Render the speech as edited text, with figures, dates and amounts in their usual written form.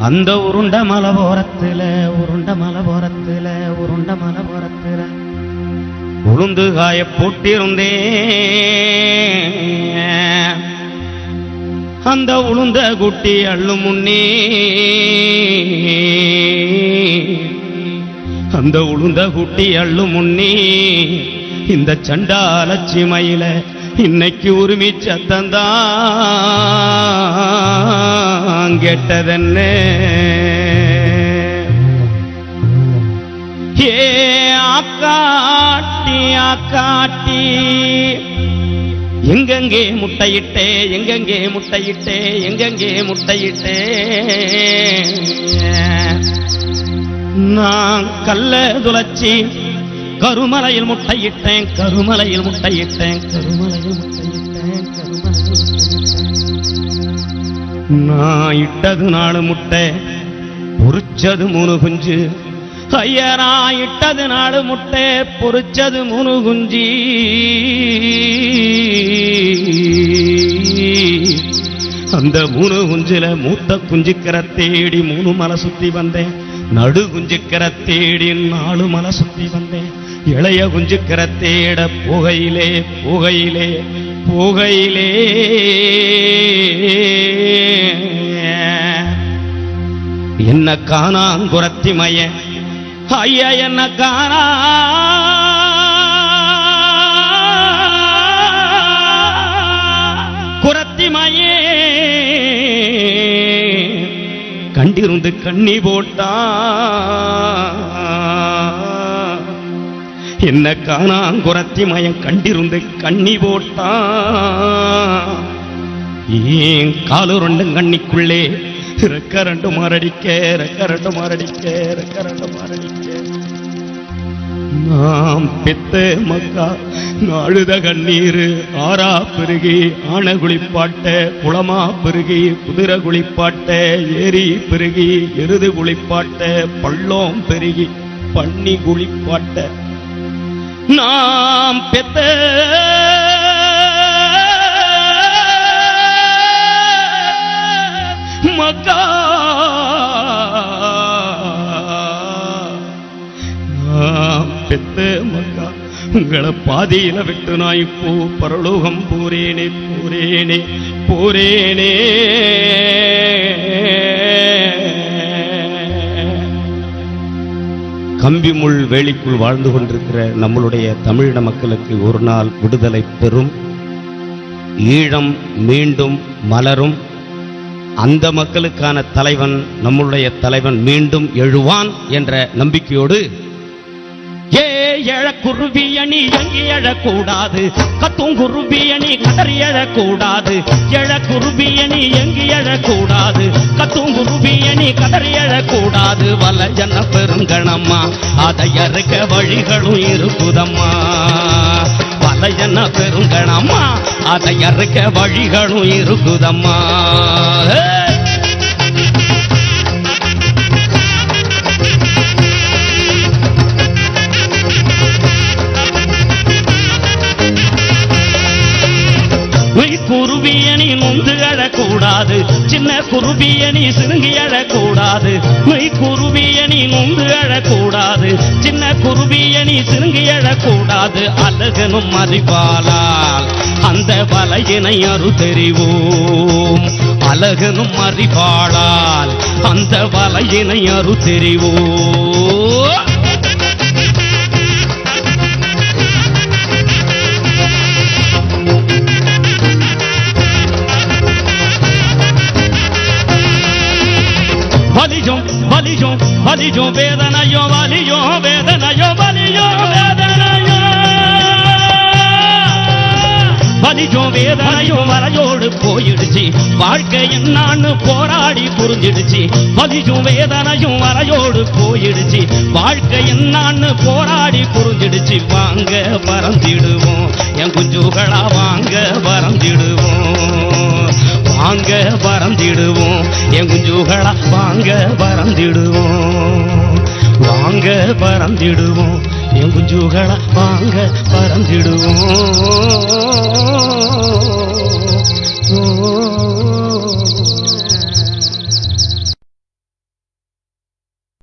அந்த உருண்ட மலை போரத்துல உளுந்து காய போட்டிருந்தேன். அந்த உளுந்த குட்டி அள்ளு முன்னே இந்த சண்டாலட்சி மயில இன்னைக்கு உரிமை சத்தந்தான் கேட்டதென்ன. ஏ ஆக்காட்டி எங்கெங்கே முட்டையிட்டே நான் கல்ல துளைச்சி கருமலையில் முட்டையிட்டேன். நான் இட்டது 4 முட்டை, பொறிச்சது 3 குஞ்சு. ஐயா, நான் இட்டது 4 முட்டை, பொறிச்சது 3 குஞ்சி. அந்த 3 குஞ்சுல மூத்த குஞ்சுக்கிற தேடி 3 மலை சுத்தி வந்தேன். நடு குஞ்சுக்கிற தேடி 4 மலை சுத்தி வந்தேன். இளைய குஞ்சுக்கிற தேட புகையிலே என்ன காணாங்குரத்தி மய. ஐயா, என்ன காணா குரத்தி மயே கண்டிருந்து கண்ணி போட்டா. என்ன காணாங்குரத்தி மயம் கண்டிருந்து கண்ணி போட்டா. ஏன் காலு 2 கண்ணிக்குள்ளே ரெக்க 2 மாரடிக்க. நாம் பெத்த மக்கா நாழுத கண்ணீர் ஆறா பெருகி ஆன குளிப்பாட்ட, குளமா பெருகி குதிரை குளிப்பாட்ட, ஏரி பெருகி எருது குளிப்பாட்ட, பள்ளம் பெருகி பண்ணி குளிப்பாட்ட. நாம் பெத்த மக்கா பெத்த மக்கா உங்களை பாதியில விட்டு நான் இப்போ பரலோகம் போரேனே. கம்பி முள் வேலிக்குள் வாழ்ந்து கொண்டிருக்கிற நம்மளுடைய தமிழின மக்களுக்கு ஒரு நாள் விடுதலை பெறும். ஈழம் மீண்டும் மலரும். அந்த மக்களுக்கான தலைவன், நம்முடைய தலைவன் மீண்டும் எழுவான் என்ற நம்பிக்கையோடு எழக்குருவி அணி எங்கி எழக்கூடாது, கத்துங்குருவி அணி கதறி எழக்கூடாது. எழக்குருவி அணி எங்கி எழக்கூடாது, கத்துங்குருவி அணி கதறி எழக்கூடாது. வலஜன பெருங்கணம்மா அதை அறுக்க வழிகளும் இருக்குதம்மா. வலஜன பெருங்கணம்மா அதை அறுக்க வழிகளும் இருக்குதம்மா. குருவியணி நொந்து அழக்கூடாது, சின்ன குருவியணி சிறுங்கி அழக்கூடாது. குருவியணி நொந்து அழக்கூடாது, சின்ன குருவியணி சிறுங்கி அழக்கூடாது. அழகனும் அறிவாளால் அந்த வலையினை அரு தெரிவோம். அழகனும் அறிவாளால் அந்த வலையினை அரு தெரிவோம். வலியோ வேதனையோ வரையோடு போயிடுச்சு. வாழ்க்கை என்னான்னு போராடி புரிஞ்சிடுச்சு. வலியும் வேதனையும் வரையோடு போயிடுச்சு. வாழ்க்கை என்னான்னு போராடி புரிஞ்சிடுச்சு. வாங்க பறந்திடுவோம் என் குஞ்சுகளா, வாங்க பறந்திடுவோம். வாங்க பறந்திடுவோம் என் குஞ்சுகளா, வாங்க பறந்திடுவோம். வாங்க பறந்திடுவோம் என் குஞ்சுகளா, வாங்க பறந்திடுவோம்.